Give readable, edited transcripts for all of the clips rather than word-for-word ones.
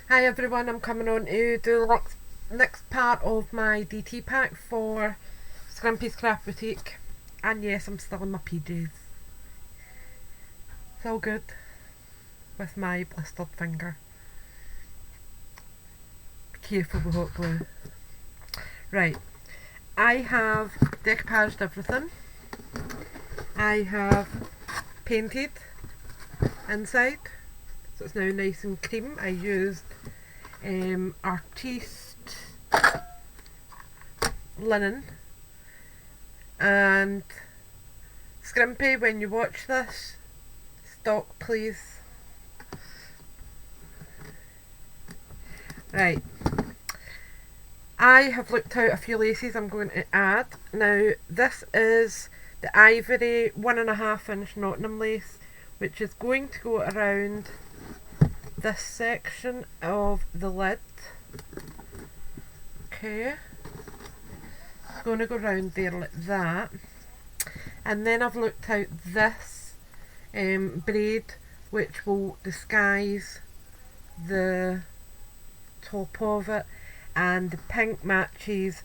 Hi everyone, I'm coming on to do the next part of my DT pack for Scrimpy's Craft Boutique. And yes, I'm still in my PJs. It's all good with my blistered finger. Be careful with hot glue. Right, I have decoupaged everything. I have painted inside, so it's now nice and cream. I used artiste linen, and Scrimpy, when you watch this, stop please. Right, I have looked out a few laces I'm going to add. Now this is the ivory 1.5 inch Nottingham lace, which is going to go around this section of the lid. Okay, it's going to go around there like that. And then I've looked out this braid, which will disguise the top of it, and the pink matches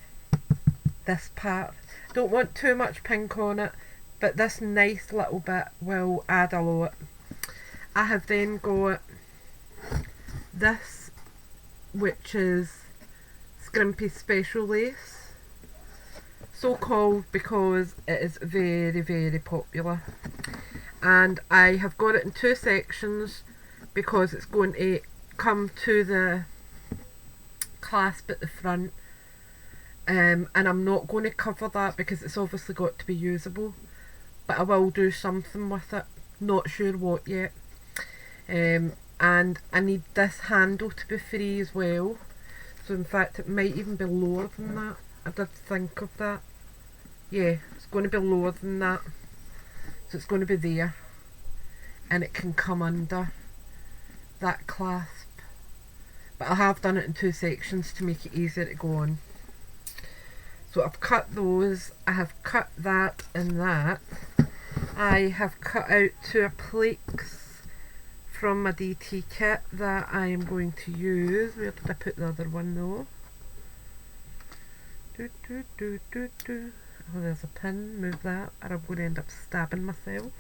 this part. Don't want too much pink on it, but this nice little bit will add a lot. I have then got this, which is Scrimpy's special lace, so called because it is very, very popular, and I have got it in two sections because it's going to come to the clasp at the front, and I'm not going to cover that because it's obviously got to be usable, but I will do something with it, not sure what yet. And I need this handle to be free as well, so in fact it might even be lower than that. I did think of that. Yeah, it's going to be lower than that, so it's going to be there, and it can come under that clasp, but I have done it in two sections to make it easier to go on. So I've cut those, I have cut that and that. I have cut out two plaques from my DT kit that I am going to use. Where did I put the other one though? Oh, there's a pin, move that, or I'm going to end up stabbing myself.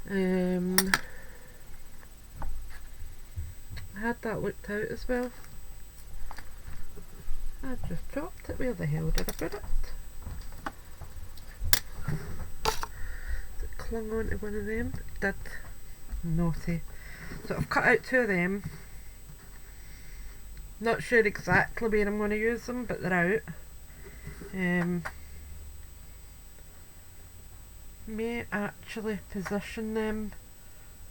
I had that looked out as well. I just dropped it. Where the hell did I put it? It clung onto one of them. It did. Naughty. So I've cut out two of them. Not sure exactly where I'm going to use them, but they're out. May actually position them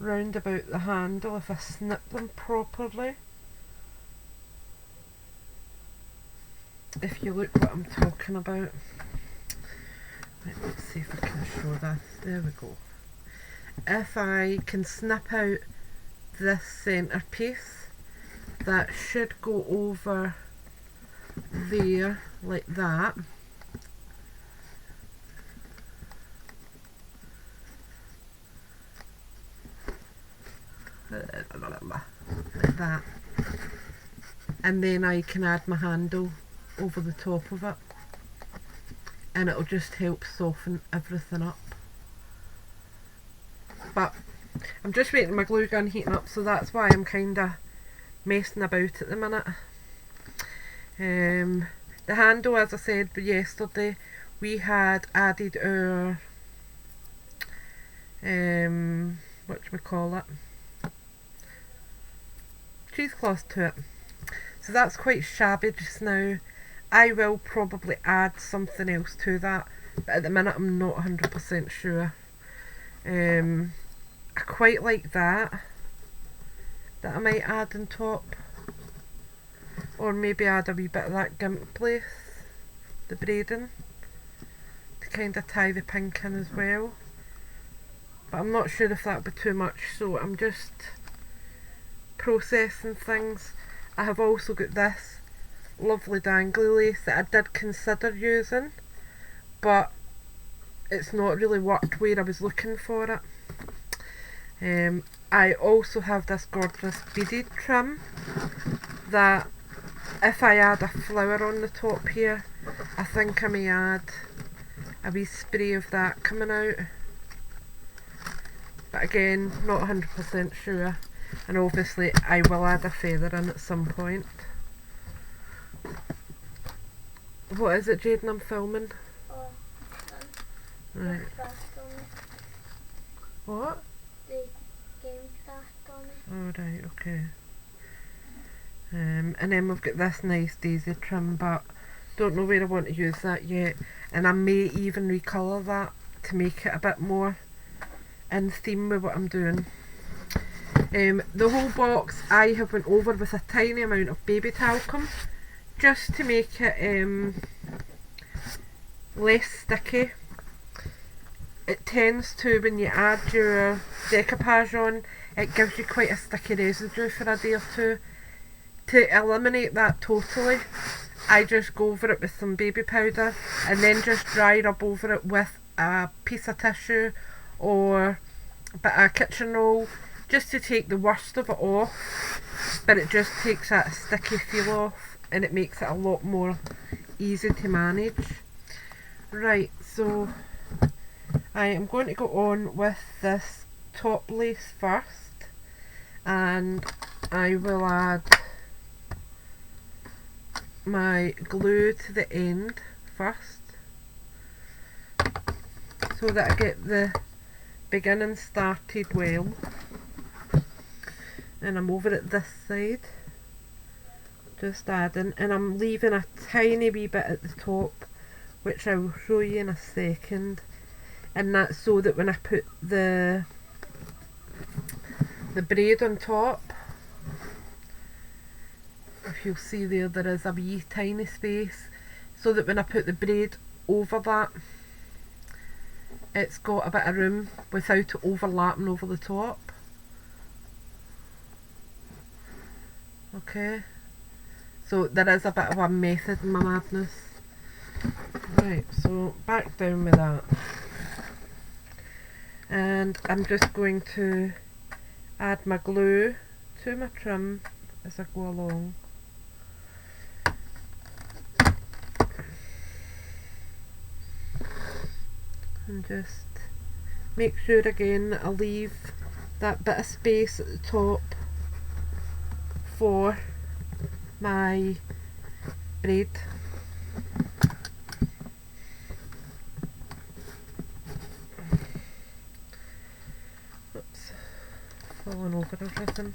round about the handle if I snip them properly. If you look what I'm talking about. Let's see if I can show this. There we go. If I can snip out this centre piece, that should go over there like that. Like that. And then I can add my handle over the top of it, and it'll just help soften everything up. But I'm just waiting my glue gun heating up, so that's why I'm kinda messing about at the minute. The handle, as I said yesterday, we had added our whatchamacallit, cheesecloth to it, so that's quite shabby just now. I will probably add something else to that, but at the minute I'm not 100% sure. I quite like that I might add on top, or maybe add a wee bit of that gimp lace, the braiding, to kind of tie the pink in as well, but I'm not sure if that would be too much, so I'm just processing things. I have also got this lovely dangly lace that I did consider using, but it's not really worked where I was looking for it. I also have this gorgeous beaded trim that if I add a flower on the top here, I think I may add a wee spray of that coming out. But again, not 100% sure. And obviously I will add a feather in at some point. What is it, Jaden, I'm filming? Oh, right. craft on it. What? The game craft on it. Oh right, okay. And then we've got this nice daisy trim, but don't know where I want to use that yet. And I may even recolour that to make it a bit more in theme with what I'm doing. The whole box I have went over with a tiny amount of baby talcum just to make it less sticky. It tends to, when you add your decoupage on, it gives you quite a sticky residue for a day or two. To eliminate that totally, I just go over it with some baby powder and then just dry rub over it with a piece of tissue or a bit of kitchen roll just to take the worst of it off, but it just takes that sticky feel off and it makes it a lot more easy to manage. Right, so I am going to go on with this top lace first, and I will add my glue to the end first so that I get the beginning started well. And I'm over at this side, just adding, and I'm leaving a tiny wee bit at the top, which I will show you in a second. And that's so that when I put the braid on top, if you'll see there is a wee tiny space, so that when I put the braid over that, it's got a bit of room without it overlapping over the top. Okay, so there is a bit of a method in my madness. Right, so back down with that. And I'm just going to add my glue to my trim as I go along. And just make sure again that I leave that bit of space at the top for my braid. Oops, falling over everything.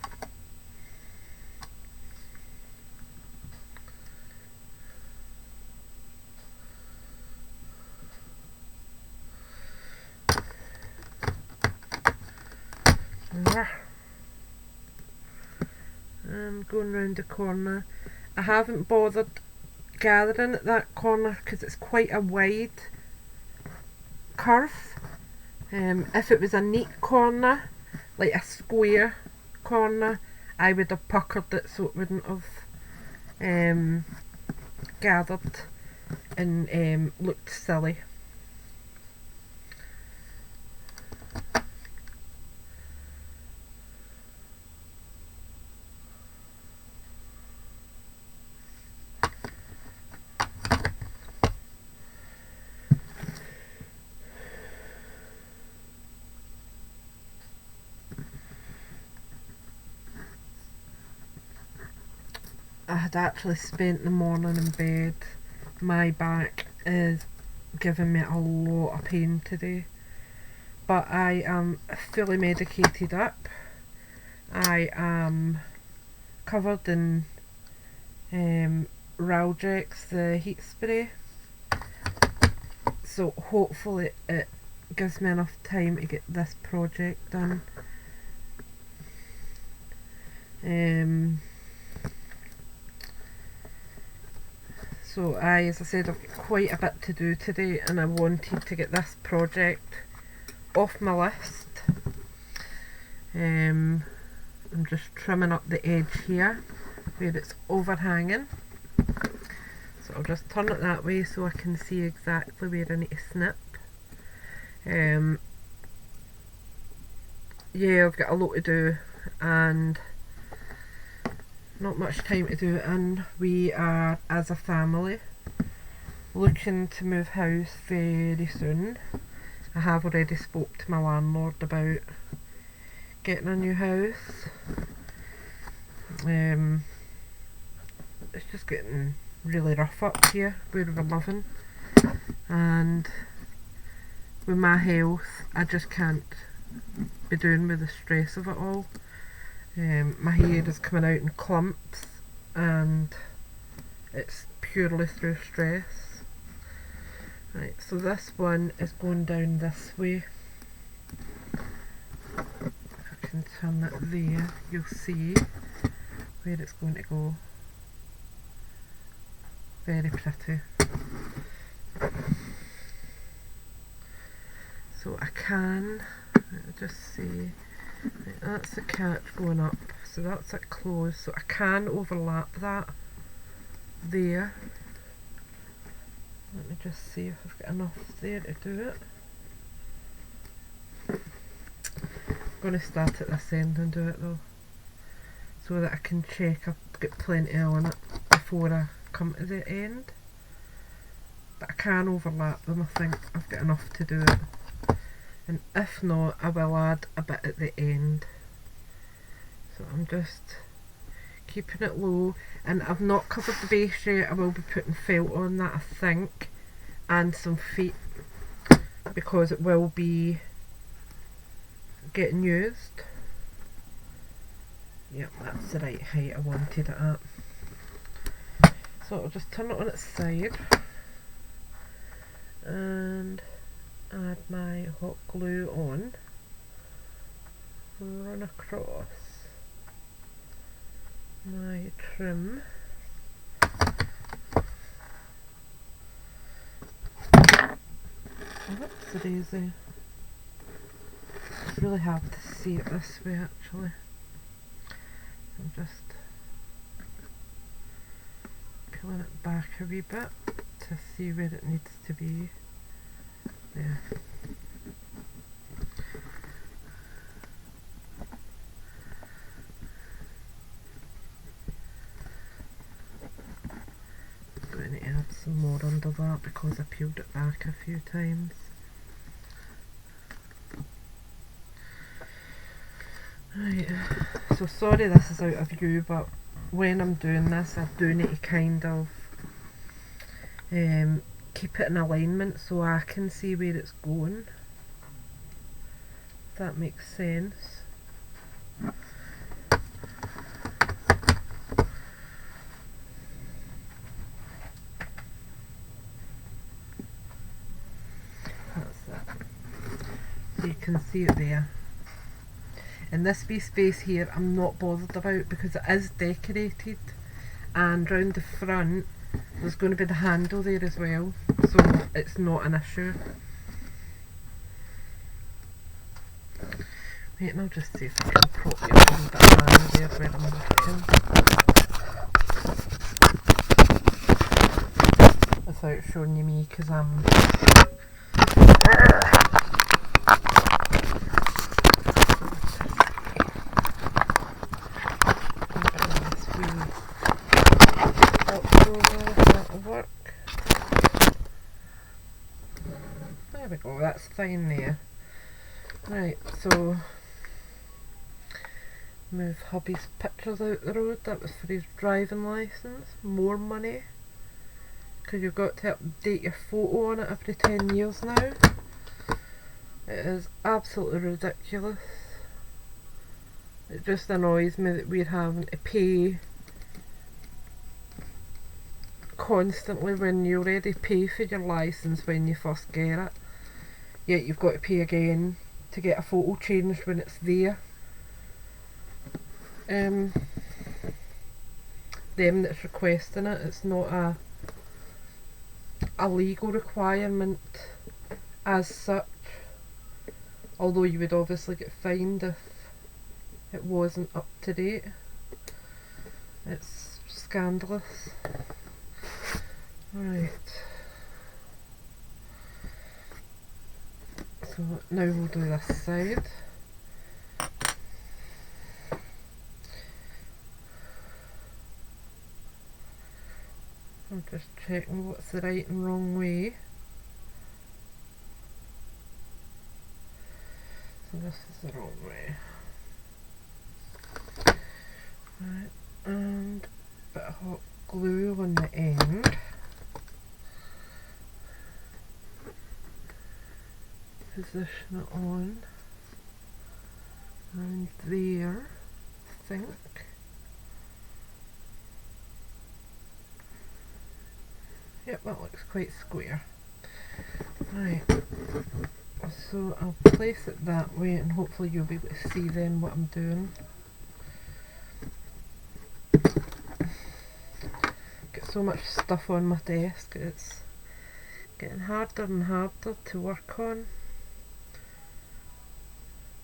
And going round the corner. I haven't bothered gathering at that corner because it's quite a wide curve. If it was a neat corner, like a square corner, I would have puckered it so it wouldn't have gathered and looked silly. I had actually spent the morning in bed. My back is giving me a lot of pain today, but I am fully medicated up. I am covered in Ralgex, the heat spray, so hopefully it gives me enough time to get this project done. So as I said, I've got quite a bit to do today and I wanted to get this project off my list. I'm just trimming up the edge here where it's overhanging. So I'll just turn it that way so I can see exactly where I need to snip. yeah, I've got a lot to do and not much time to do it in. We are, as a family, looking to move house very soon. I have already spoke to my landlord about getting a new house. It's just getting really rough up here where we're living, and with my health I just can't be doing with the stress of it all. My hair is coming out in clumps and it's purely through stress. Right, so this one is going down this way. If I can turn it there, you'll see where it's going to go. Very pretty. So I can, let me just see, right, that's the catch going up, so that's it closed, so I can overlap that there. Let me just see if I've got enough there to do it. I'm going to start at this end and do it though, so that I can check I've got plenty on it before I come to the end. But I can overlap them, I think I've got enough to do it. And if not, I will add a bit at the end. So I'm just keeping it low, and I've not covered the base yet. I will be putting felt on that, I think, and some feet, because it will be getting used. Yep, that's the right height I wanted it at. So I'll just turn it on its side and add my hot glue on, run across my trim. Oh, that's the daisy. It's really hard to see it this way actually. I'm just pulling it back a wee bit to see where it needs to be. There. I'm going to add some more under that because I peeled it back a few times. Right, so sorry this is out of view, but when I'm doing this I do need to kind of keep it in alignment so I can see where it's going, if that makes sense. That's it. So you can see it there. And this wee space here I'm not bothered about because it is decorated, and round the front there's going to be the handle there as well, so it's not an issue. Wait, and I'll just see if I can prop it up a bit higher there where I'm working, without showing you me, because I'm that'll work. There we go, that's fine there. Right, so move hubby's pictures out the road. That was for his driving licence. More money, because you've got to update your photo on it every 10 years now. It is absolutely ridiculous. It just annoys me that we're having to pay constantly when you already pay for your licence when you first get it, yet you've got to pay again to get a photo changed when it's there. Them that's requesting it, it's not a legal requirement as such, although you would obviously get fined if it wasn't up to date. It's scandalous. Right, so now we'll do this side. I'm just checking what's the right and wrong way. So this is the wrong way. Right, and a bit of hot glue on the end. Position it on. And there, I think. Yep, that looks quite square. Right, so I'll place it that way and hopefully you'll be able to see then what I'm doing. Got so much stuff on my desk, it's getting harder and harder to work on.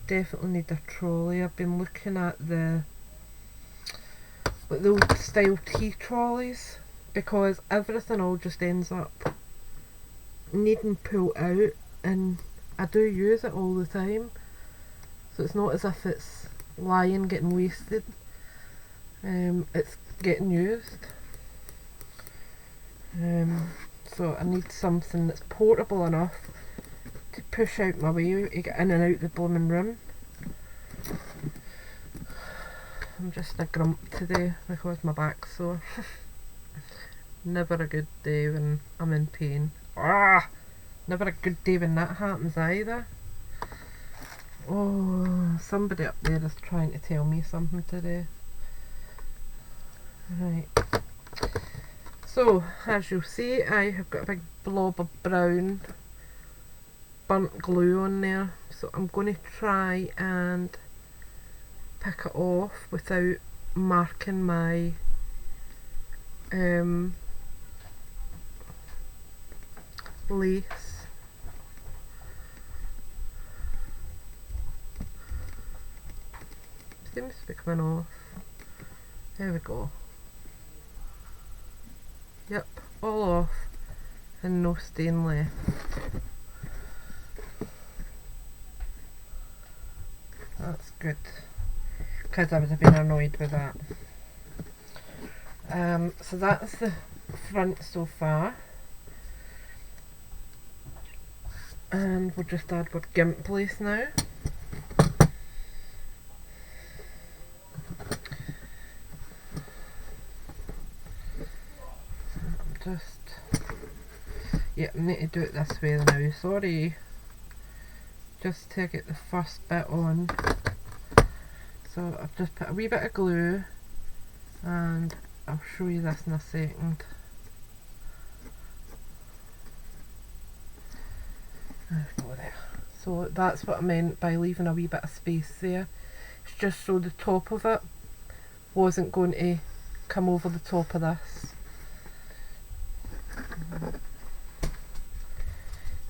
Definitely need a trolley. I've been looking at the old style tea trolleys because everything all just ends up needing pulled out, and I do use it all the time, so it's not as if it's lying getting wasted. It's getting used. So I need something that's portable enough to push out my way to get in and out the blooming room. I'm just a grump today because my back's sore. Never a good day when I'm in pain. Never a good day when that happens either. Oh, somebody up there is trying to tell me something today. Right. So, as you'll see, I have got a big blob of brown burnt glue on there. So I'm going to try and pick it off without marking my lace. Seems to be coming off. There we go. Yep, all off and no stain left. That's good, because I would have been annoyed with that. So that's the front so far, and we'll just add our gimp lace now. I need to do it this way now, sorry. Just to get the first bit on. So I've just put a wee bit of glue, and I'll show you this in a second. There we go there. So that's what I meant by leaving a wee bit of space there. It's just so the top of it wasn't going to come over the top of this.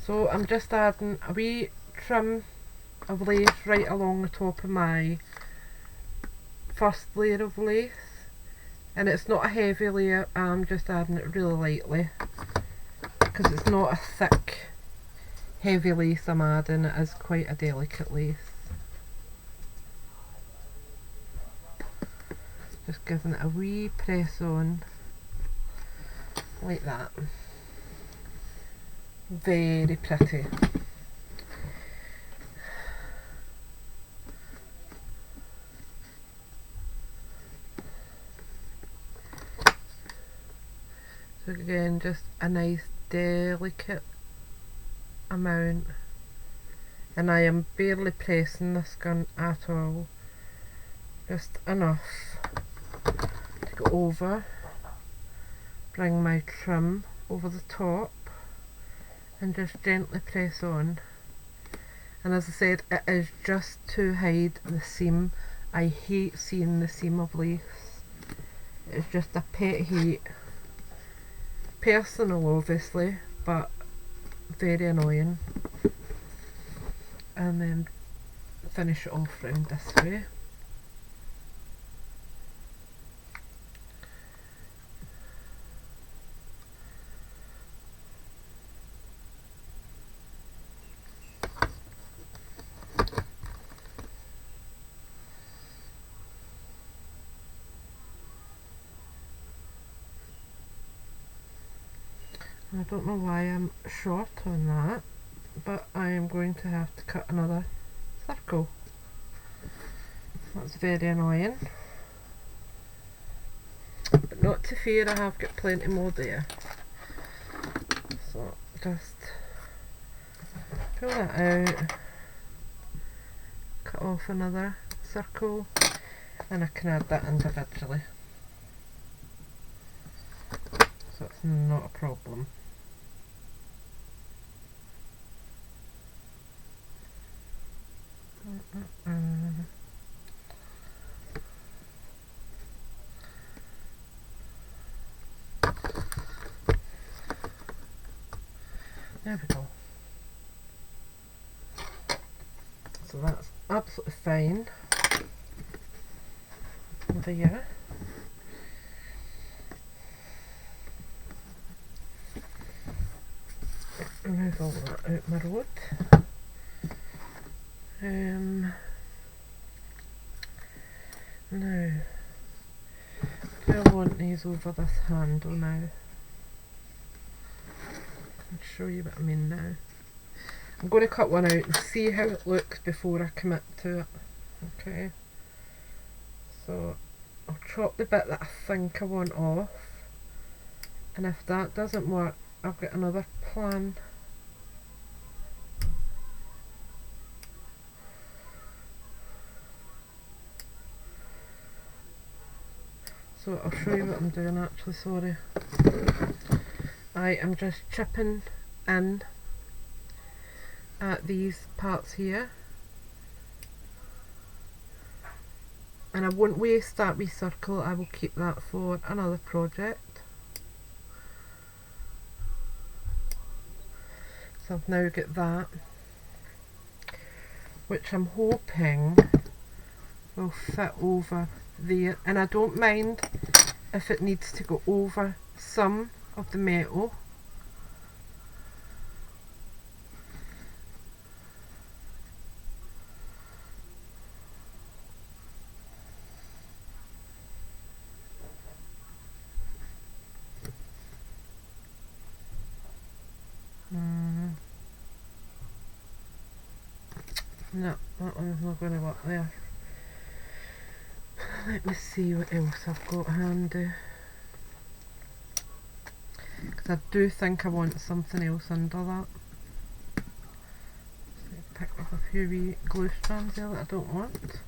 So I'm just adding a wee trim of lace right along the top of my first layer of lace, and it's not a heavy layer, I'm just adding it really lightly because it's not a thick heavy lace I'm adding, it is quite a delicate lace. Just giving it a wee press on like that. Very pretty. So again, just a nice delicate amount, and I am barely pressing this gun at all, just enough to go over, bring my trim over the top, and just gently press on. And as I said, it is just to hide the seam. I hate seeing the seam of lace. It's just a pet hate. Personal obviously, but very annoying. And then finish it off round this way. I don't know why I'm short on that, but I am going to have to cut another circle. That's very annoying. But not to fear, I have got plenty more there. So just pull that out, cut off another circle, and I can add that individually. So it's not a problem. There we go. So that's absolutely fine. There. Move all that out my road. Now, do I want these over this handle now? I'll show you what I mean now. I'm going to cut one out and see how it looks before I commit to it. Okay. So I'll chop the bit that I think I want off, and if that doesn't work, I've got another plan. So I'll show you what I'm doing actually, sorry. I am just chipping in at these parts here, and I won't waste that wee circle, I will keep that for another project. So I've now got that, which I'm hoping will fit over there, and I don't mind if it needs to go over some of the metal. No, that one's not going to work there. Let me see what else I've got handy, because I do think I want something else under that. So pick up a few wee glue strands there that I don't want.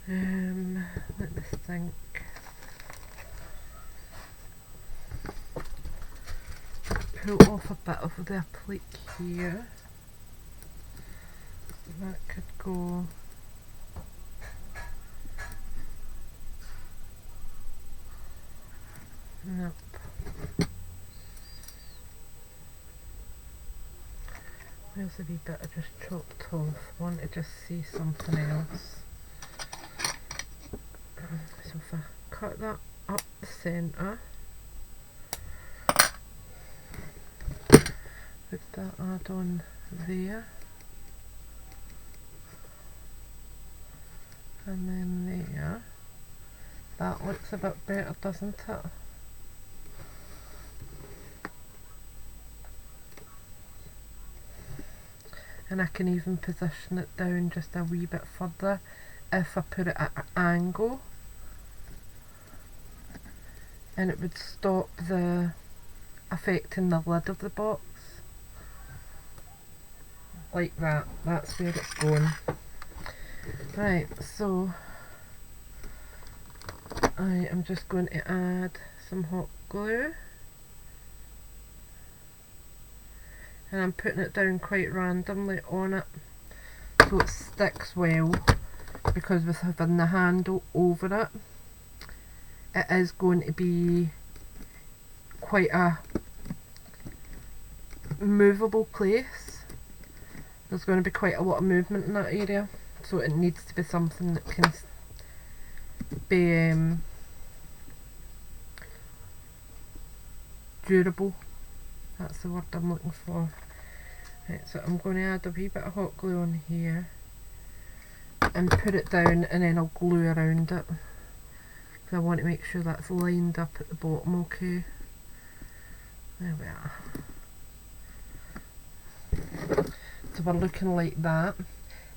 Let me think. Pull off a bit of the applique here. That could go nope. There's a wee bit I just chopped off. I want to just see something else. So if I cut that up the centre, put that add on there, and then there. That looks a bit better, doesn't it? And I can even position it down just a wee bit further if I put it at an angle, and it would stop the affecting the lid of the box. Like that. That's where it's going. Right, so I am just going to add some hot glue, and I'm putting it down quite randomly on it so it sticks well, because with having the handle over it, it is going to be quite a movable place. There's going to be quite a lot of movement in that area, so it needs to be something that can be durable. That's the word I'm looking for. Right, so I'm going to add a wee bit of hot glue on here and put it down, and then I'll glue around it, because I want to make sure that's lined up at the bottom okay. There we are. So we're looking like that,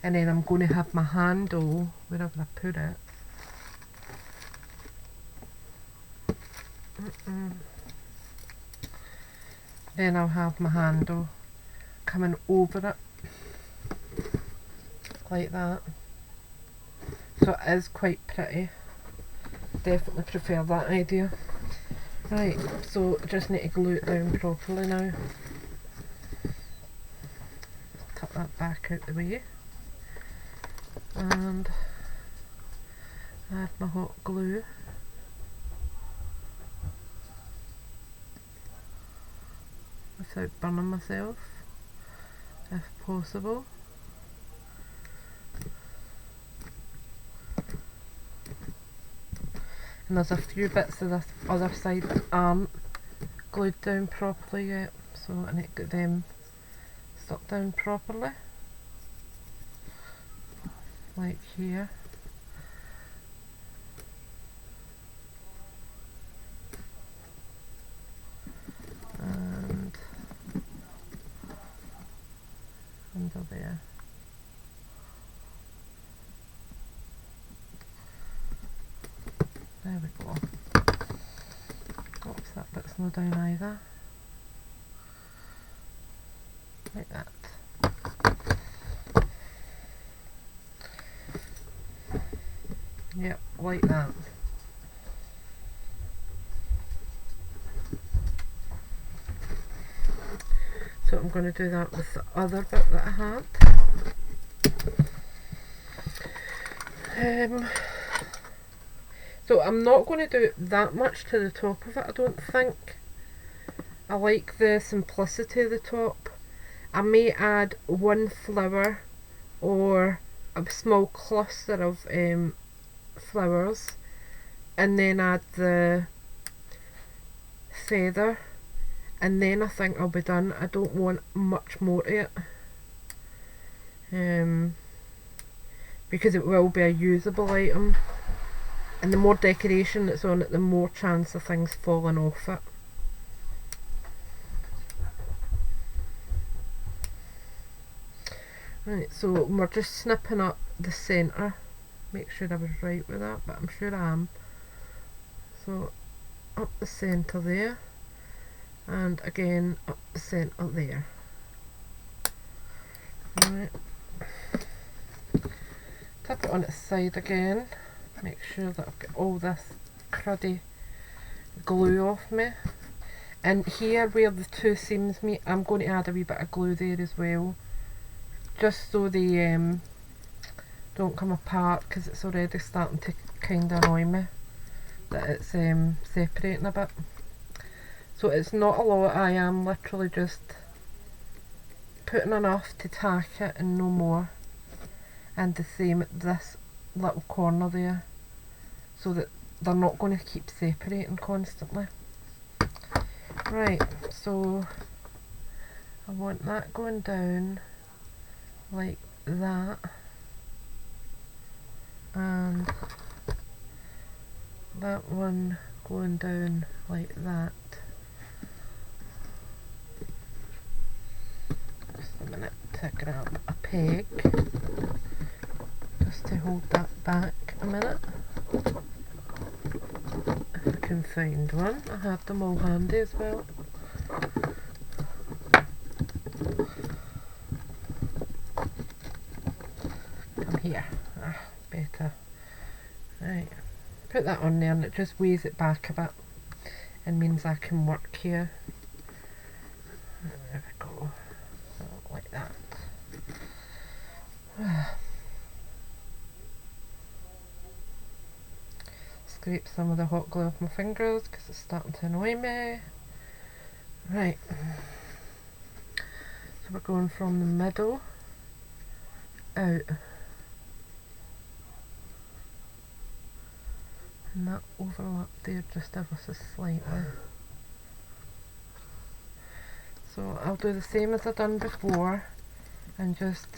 and then I'm going to have my handle wherever I put it. Then I'll have my handle coming over it like that. So it is quite pretty. Definitely prefer that idea. Right, so just need to glue it down properly now. Tuck that back out the way. And add my hot glue. Without burning myself, if possible. And there's a few bits of this other side that aren't glued down properly yet, so I need to get them stuck down properly, like here. And under there. There we go. Oops, that bit's not down either. Like that. Yep, like that. So I'm going to do that with the other bit that I had. So I'm not going to do that much to the top of it, I don't think. I like the simplicity of the top. I may add one flower or a small cluster of flowers, and then add the feather, and then I think I'll be done. I don't want much more to it, because it will be a usable item. And the more decoration that's on it, the more chance of things falling off it. Right, so we're just snipping up the centre. Make sure I was right with that, but I'm sure I am. So up the centre there, and again up the centre there. Right. Tap it on its side again. Make sure that I've got all this cruddy glue off me. And here where the two seams meet, I'm going to add a wee bit of glue there as well, just so they don't come apart, because it's already starting to kind of annoy me that it's separating a bit. So it's not a lot, I am literally just putting enough to tack it and no more. And the same at this little corner there, so that they're not going to keep separating constantly. Right, so I want that going down like that, and that one going down like that. Just a minute to grab a peg just to hold that back a minute. If I can find one. I have them all handy as well. Come here. Better. Right. Put that on there and it just weighs it back a bit and means I can work here. There we go. Like that. Scrape some of the hot glue off my fingers because it's starting to annoy me. Right, so we're going from the middle out, and that overlap there just ever so slightly. So I'll do the same as I've done before and just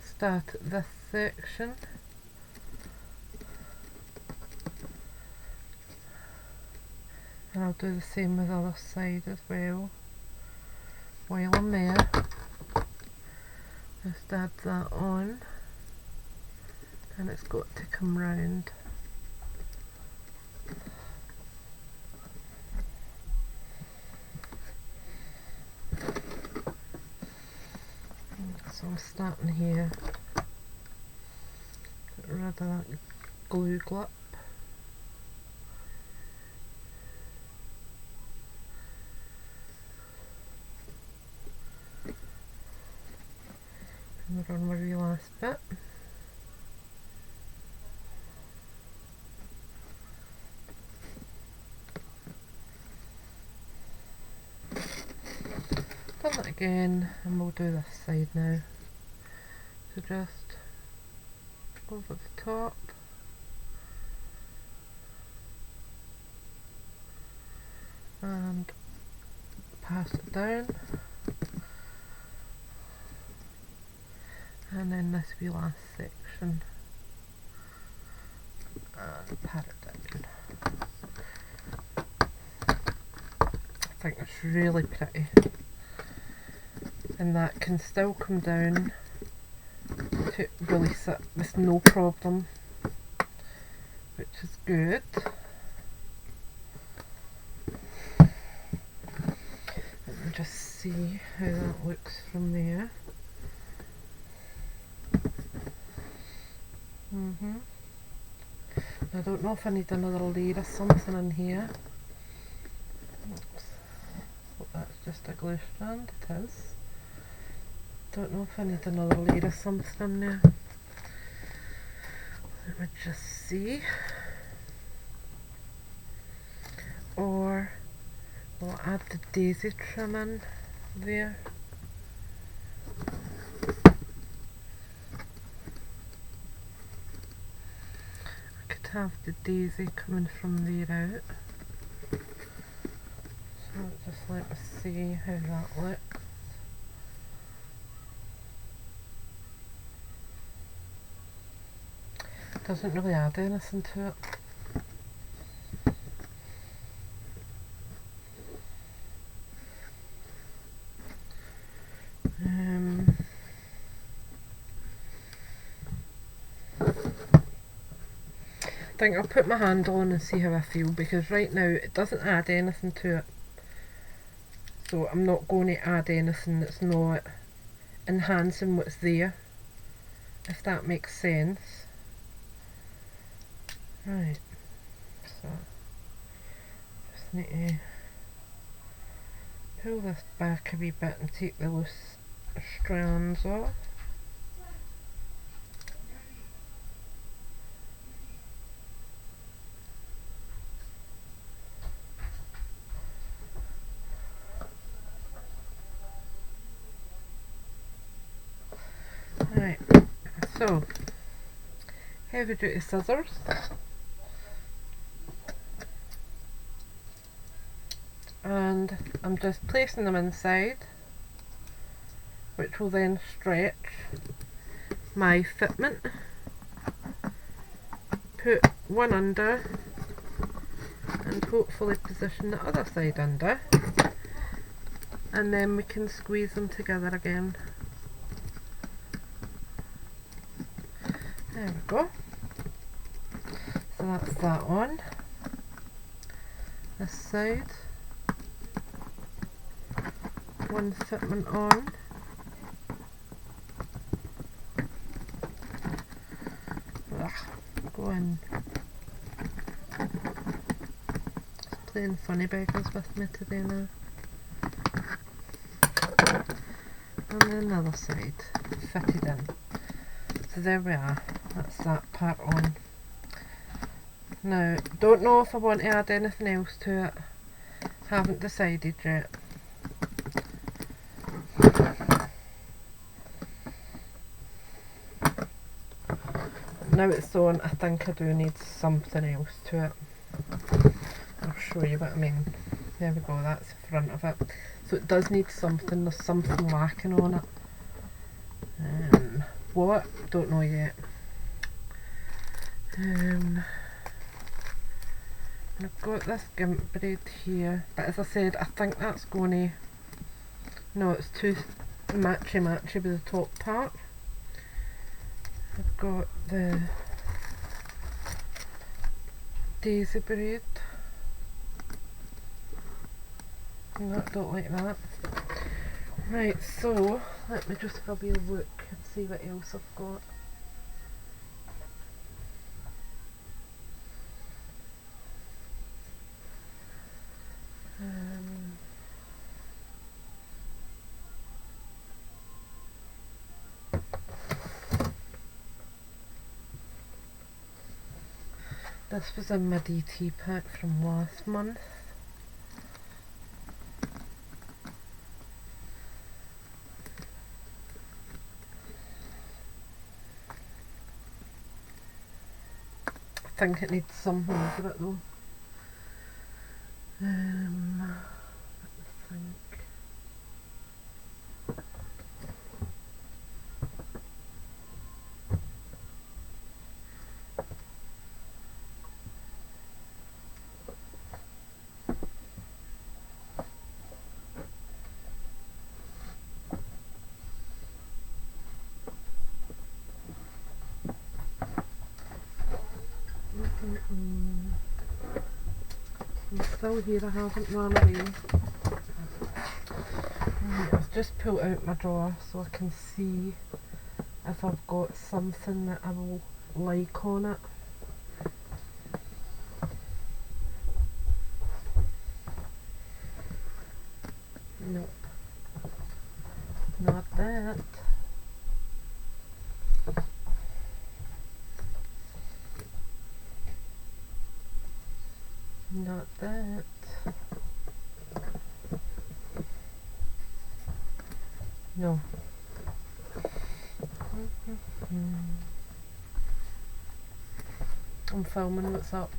start this section. And I'll do the same with the other side as well. While I'm there, just add that on, and it's got to come round. So I'm starting here, get rid of that glue glop. And we're on my very last bit. Done that again, and we'll do this side now. So just over the top, and pass it down, and then this wee last section, and pat it down. I think it's really pretty, and that can still come down to really sit with no problem, which is good. Let me just see how that looks from there. I don't know if I need another layer of something in here. Oops. Oh, that's just a glue strand, it is. Don't know if I need another layer of something in there. Let me just see. Or we'll add the daisy trim in there. I could have the daisy coming from there out. So just let me see how that looks. Doesn't really add anything to it. I think I'll put my hand on and see how I feel, because right now it doesn't add anything to it. So I'm not going to add anything that's not enhancing what's there, if that makes sense. Right, so just need to pull this back a wee bit and take the loose strands off. Right, so heavy duty scissors. And I'm just placing them inside, which will then stretch my fitment. Put one under and hopefully position the other side under, and then we can squeeze them together again. There we go. So that's that one. This side. One fitment on. Ugh, go in. It's playing funny beggars with me today now. And then the other side, fitted in. So there we are, that's that part on. Now, don't know if I want to add anything else to it. Haven't decided yet. Now it's on, I think I do need something else to it. I'll show you what I mean. There we go, that's the front of it. So it does need something, there's something lacking on it. What? Don't know yet. I've got this gimp braid here, but as I said, I think that's going to... No, it's too matchy with the top part. I've got the daisy braid. No, I don't like that. Right, so let me just have a wee look and see what else I've got. This was in my DT pack from last month. I think it needs something over it though. Let me think. I'm still here, I haven't run away. Right, I've just pulled out my drawer so I can see if I've got something that I will like on it. Nope. Not that. Not that. No. I'm filming what's up.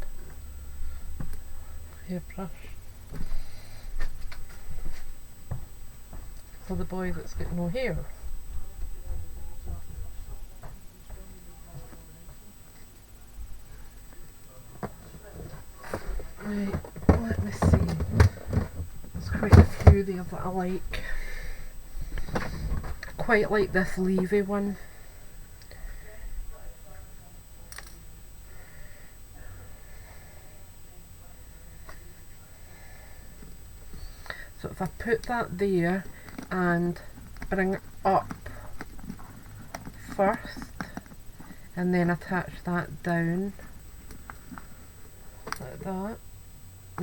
Hairbrush. For the boy that's got no hair. Right, let me see. There's quite a few there that I like. I quite like this Levy one. So if I put that there and bring it up first and then attach that down like that.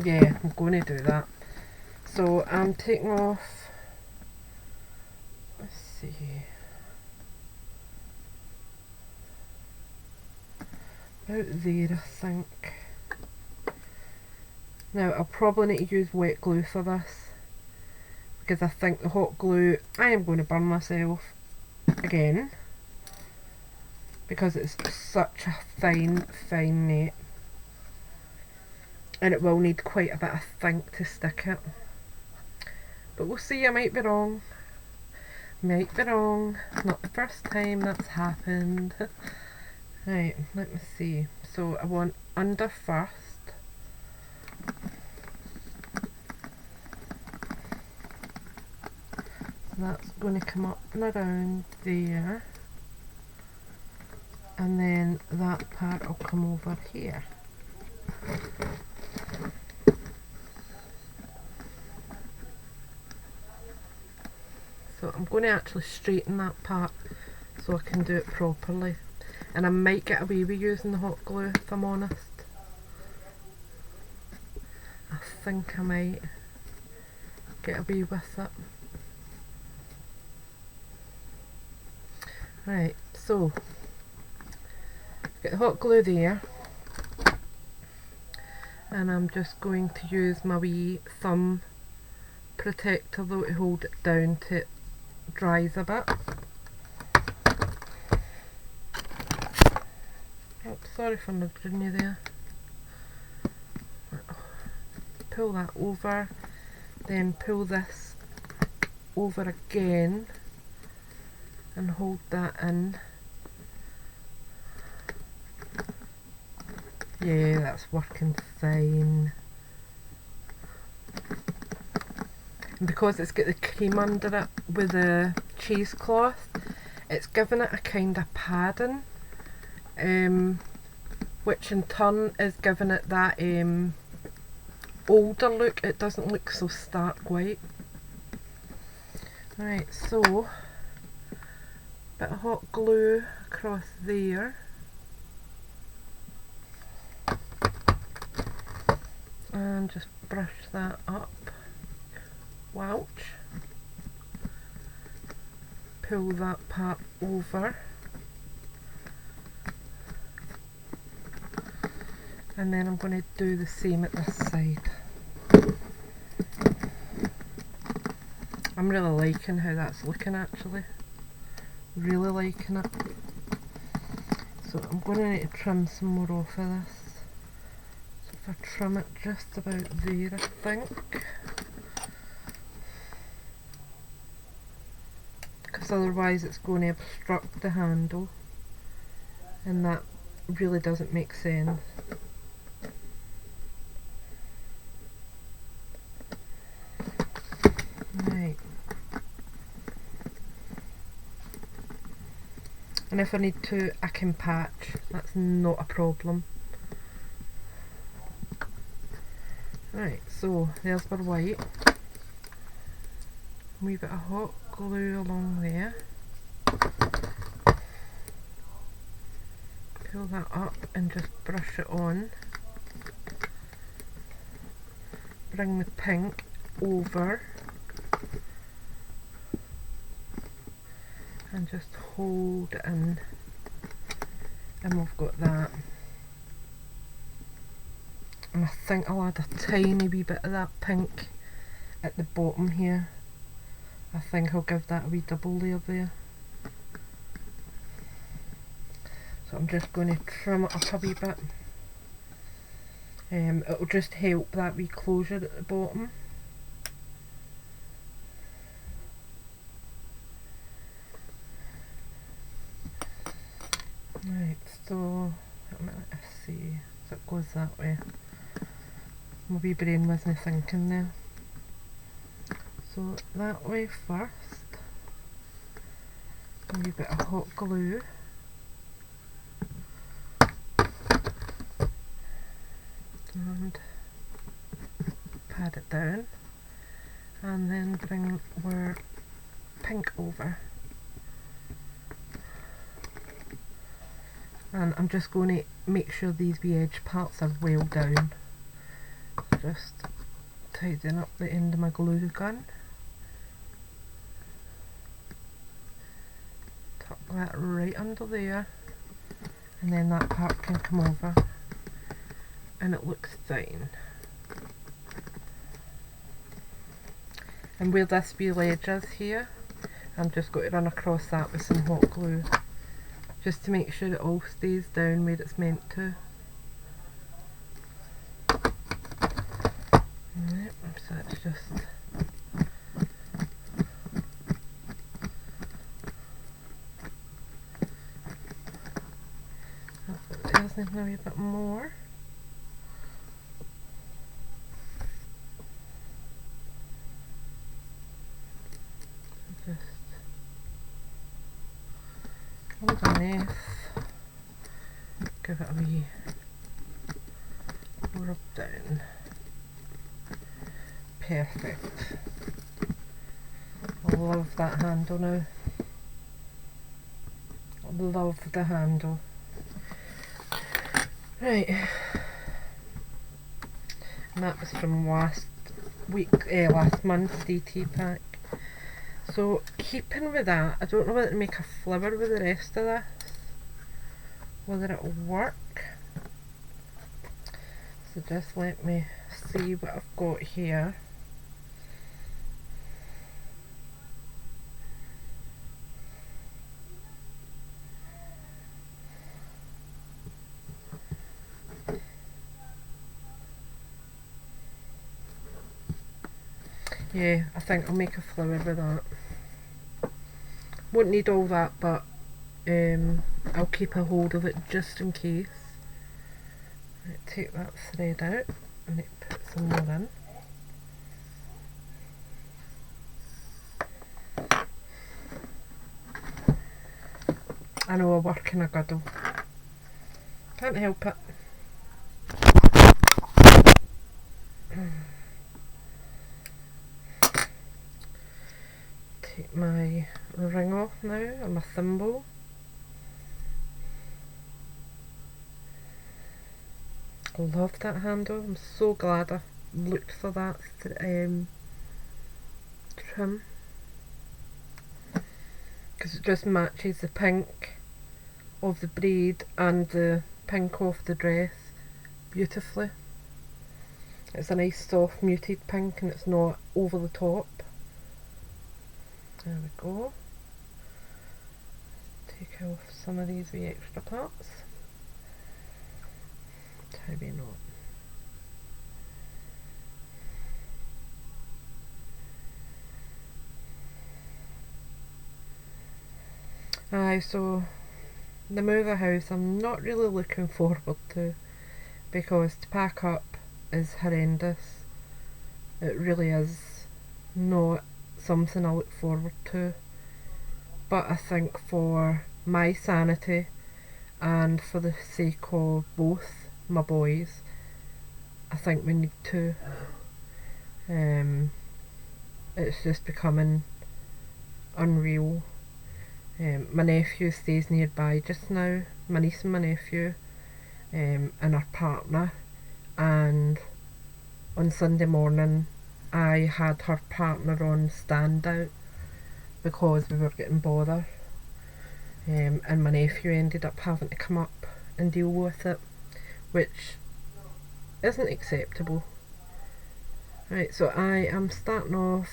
Yeah, I'm going to do that. So I'm taking off, let's see, about there I think. Now I'll probably need to use wet glue for this because I think the hot glue, I am going to burn myself again because it's such a fine net. And it will need quite a bit of think to stick it. But we'll see, I might be wrong. Might be wrong. Not the first time that's happened. Right, let me see. So I want under first. That's going to come up and around there. And then that part will come over here. So I'm going to actually straighten that part so I can do it properly. And I might get away with using the hot glue if I'm honest. I think I might get away with it. Right, so get the hot glue there. And I'm just going to use my wee thumb protector though to hold it down till it dries a bit. Oh, sorry for nudging you there. Pull that over, then pull this over again and hold that in. Yeah, that's working fine. And because it's got the cream under it with the cheesecloth, it's given it a kind of padding, which in turn is giving it that older look. It doesn't look so stark white. Right, so bit of hot glue across there. And just brush that up. Wouch. Pull that part over. And then I'm going to do the same at this side. I'm really liking how that's looking actually. Really liking it. So I'm going to need to trim some more off of this. So if I trim it just about there, I think. Because otherwise it's going to obstruct the handle. And that really doesn't make sense. Right. And if I need to, I can patch. That's not a problem. Right, so there's our white. A wee bit of hot glue along there. Pull that up and just brush it on. Bring the pink over. And just hold it in, and we've got that. And I think I'll add a tiny wee bit of that pink at the bottom here. I think I'll give that a wee double layer there. So I'm just going to trim it up a wee bit. It'll just help that wee closure at the bottom. Right, so let's see, so it goes that way. My wee brain wasn't thinking there. So that way first. A wee bit of hot glue. And pad it down. And then bring our pink over. And I'm just going to make sure these wee edge parts are well down. Just tidying up the end of my glue gun. Tuck that right under there. And then that part can come over. And it looks fine. And where this wee ledge is here, I'm just going to run across that with some hot glue. Just to make sure it all stays down where it's meant to. Yep, so it's just there's a wee bit more. Just underneath, give it a wee rub down. Perfect. I love that handle now. I love the handle. Right. And that was from last month's DT pack. So keeping with that, I don't know whether to make a flower with the rest of this, whether it'll work. So just let me see what I've got here. Yeah, I think I'll make a flower with that. Won't need all that, but I'll keep a hold of it just in case. Right, take that thread out and put some more in. I know I work in a guddle. Can't help it. Take my ring off now and my thimble. I love that handle. I'm so glad I looked for that trim, because it just matches the pink of the braid and the pink of the dress beautifully. It's a nice soft muted pink and it's not over the top. There we go. Take off some of these wee extra parts. Maybe not. Aye, so the move of house I'm not really looking forward to, because to pack up is horrendous. It really is not something I look forward to. But I think for my sanity and for the sake of both my boys, I think we need to. It's just becoming unreal. My nephew stays nearby just now, my niece and my nephew, and our partner, and on Sunday morning I had her partner on standout because we were getting bothered, and my nephew ended up having to come up and deal with it, which isn't acceptable. Right, so I am starting off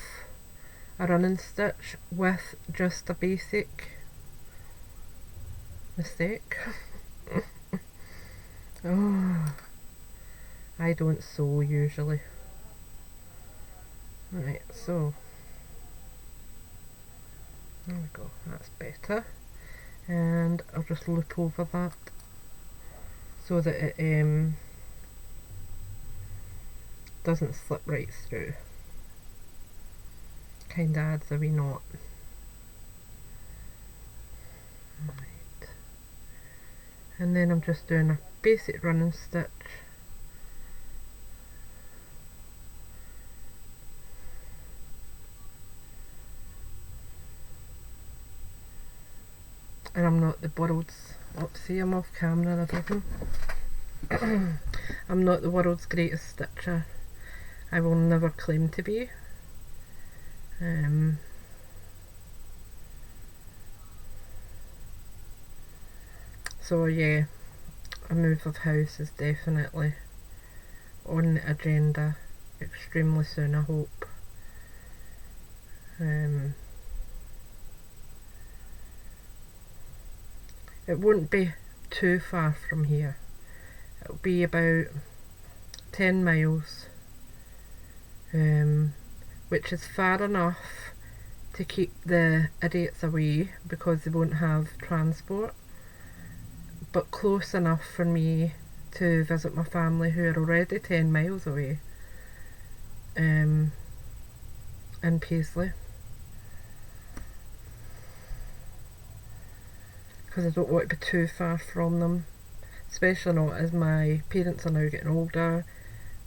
a running stitch with just a basic mistake. Oh, I don't sew usually. Right, so there we go, that's better. And I'll just loop over that so that it doesn't slip right through. Kinda adds a wee knot. Right. And then I'm just doing a basic running stitch. And I'm not the world's, see, I'm off camera and everything. I'm not the world's greatest stitcher. I will never claim to be. So yeah, a move of house is definitely on the agenda extremely soon, I hope. It won't be too far from here. It'll be about 10 miles, which is far enough to keep the idiots away because they won't have transport, but close enough for me to visit my family who are already 10 miles away, in Paisley, because I don't want to be too far from them, especially not as my parents are now getting older,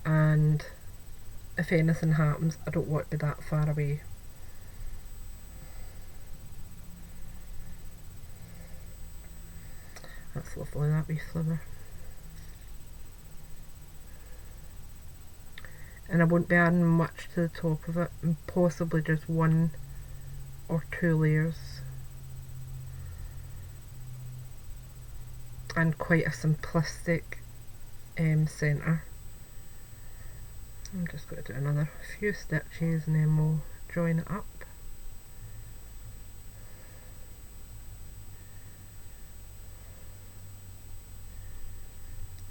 and if anything happens I don't want to be that far away. That's lovely, that wee sliver. And I won't be adding much to the top of it, and possibly just 1 or 2 layers. And quite a simplistic centre. I'm just going to do another few stitches and then we'll join it up.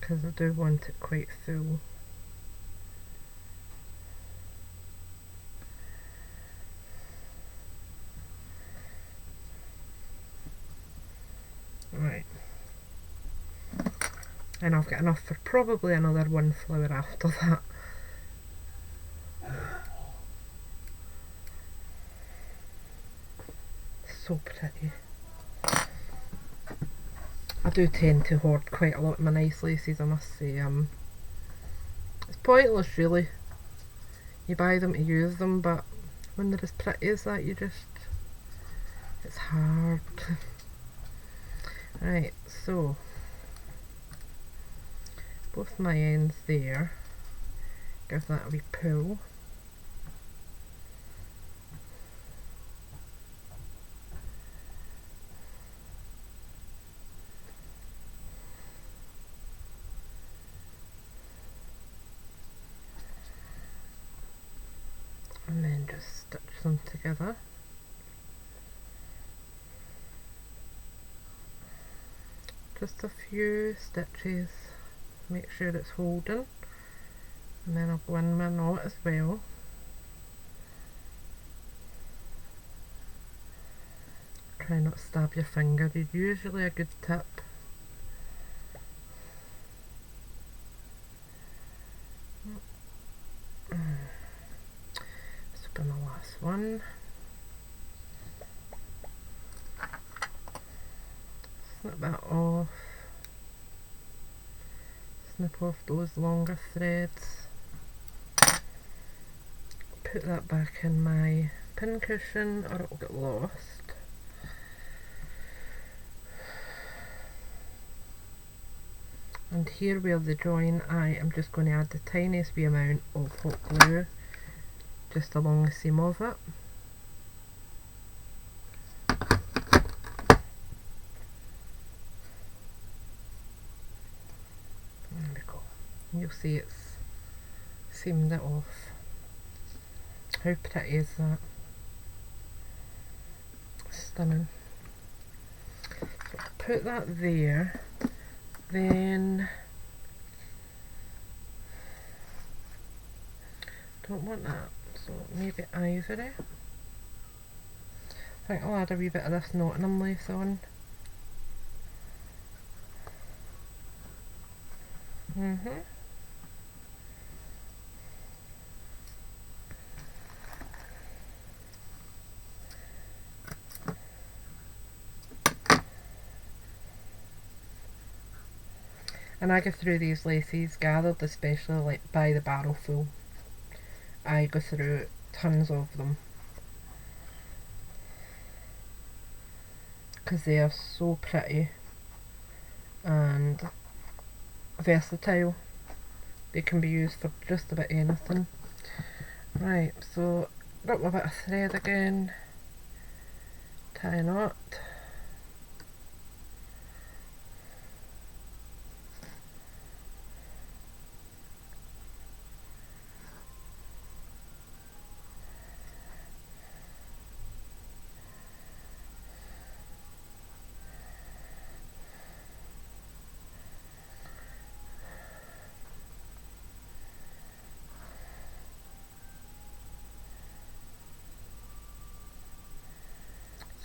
Because I do want it quite full. Right. And I've got enough for probably another one flower after that. So pretty. I do tend to hoard quite a lot of my nice laces, I must say. It's pointless really. You buy them to use them, but when they're as pretty as that, it's hard. Right, so both my ends there, give that a wee pull. And then just stitch them together. Just a few stitches, make sure it's holding, and then I'll go in my knot as well. Try not to stab your finger, it's usually a good tip. This will be my last one. Snip that off. Snip off those longer threads. Put that back in my pin cushion or it will get lost. And here where they join, I am just going to add the tiniest wee amount of hot glue just along the seam of it. There we go. You'll see it's seamed it off. How pretty is that? Stunning. So put that there. Then don't want that, so maybe ivory. I think I'll add a wee bit of this Nottingham lace on. And I go through these laces, gathered especially like by the barrel full. I go through tons of them because they are so pretty and versatile. They can be used for just about anything. Right, so got my bit of thread again, tie a knot.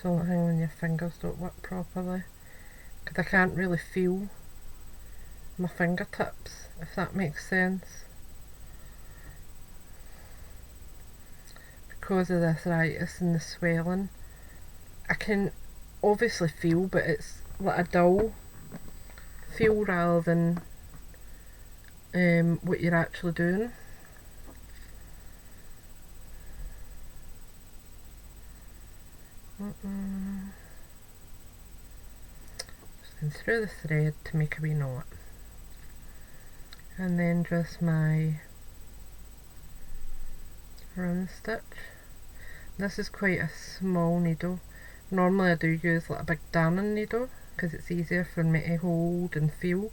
So the thing when your fingers don't work properly, because I can't really feel my fingertips, if that makes sense, because of the arthritis and the swelling. I can obviously feel, but it's like a dull feel rather than what you're actually doing. Just going through the thread to make a wee knot, and then just my run stitch. This is quite a small needle. Normally I do use like a big darning needle because it's easier for me to hold and feel,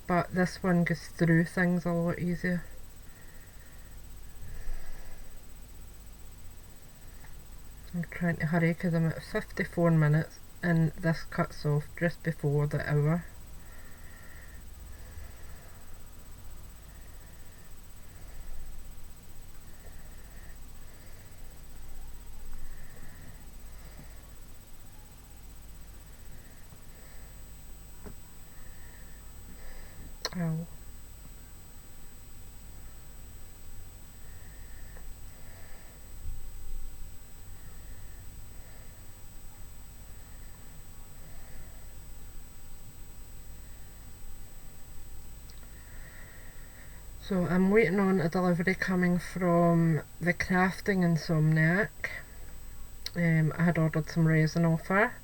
but this one goes through things a lot easier. I'm trying to hurry because I'm at 54 minutes and this cuts off just before the hour. Ow. So I'm waiting on a delivery coming from the Crafting Insomniac. I had ordered some resin off her,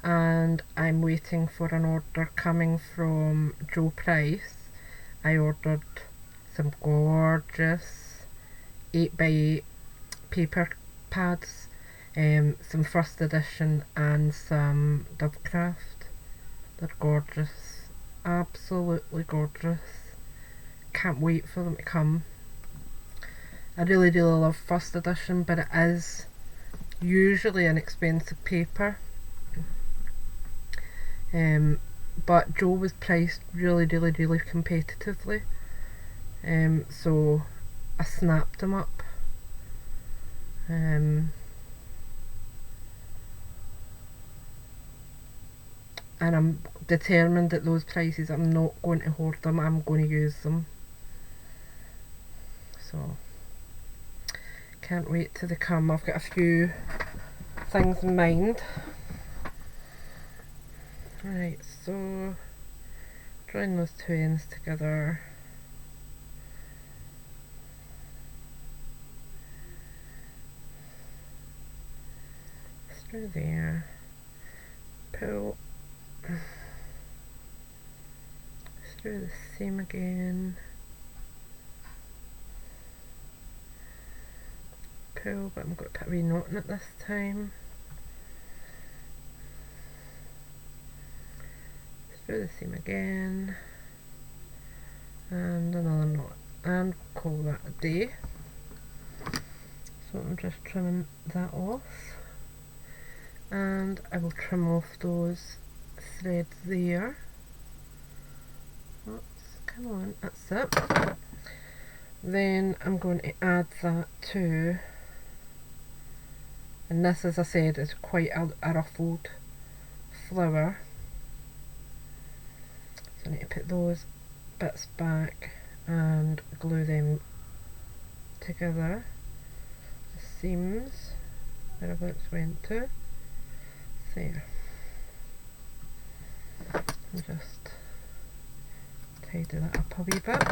and I'm waiting for an order coming from Joe Price. I ordered some gorgeous 8x8 paper pads, some first edition and some Dovecraft. They're gorgeous, absolutely gorgeous. Can't wait for them to come. I really love first edition, but it is usually an expensive paper. But Joe was priced really competitively, so I snapped them up. And I'm determined at those prices I'm not going to hoard them, I'm going to use them. So can't wait till they come. I've got a few things in mind. Right, so join those two ends together. Through there. Pull. Through the seam again. Pull, but I'm going to put a wee knot in it this time. Through the seam again, and another knot, and call that a day. So I'm just trimming that off, and I will trim off those threads there. Oops, come on, that's it. Then I'm going to add that to, and this, as I said, is quite a ruffled flower. So I need to put those bits back and glue them together. The seams, whereabouts went to. There. And just tidy that up a wee bit.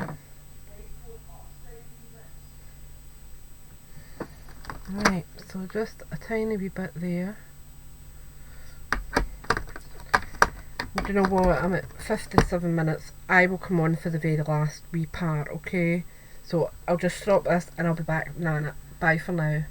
Right, so just a tiny wee bit there. Do you know what? I'm at 57 minutes. I will come on for the very last wee part, okay? So I'll just stop this and I'll be back. Nah, bye for now.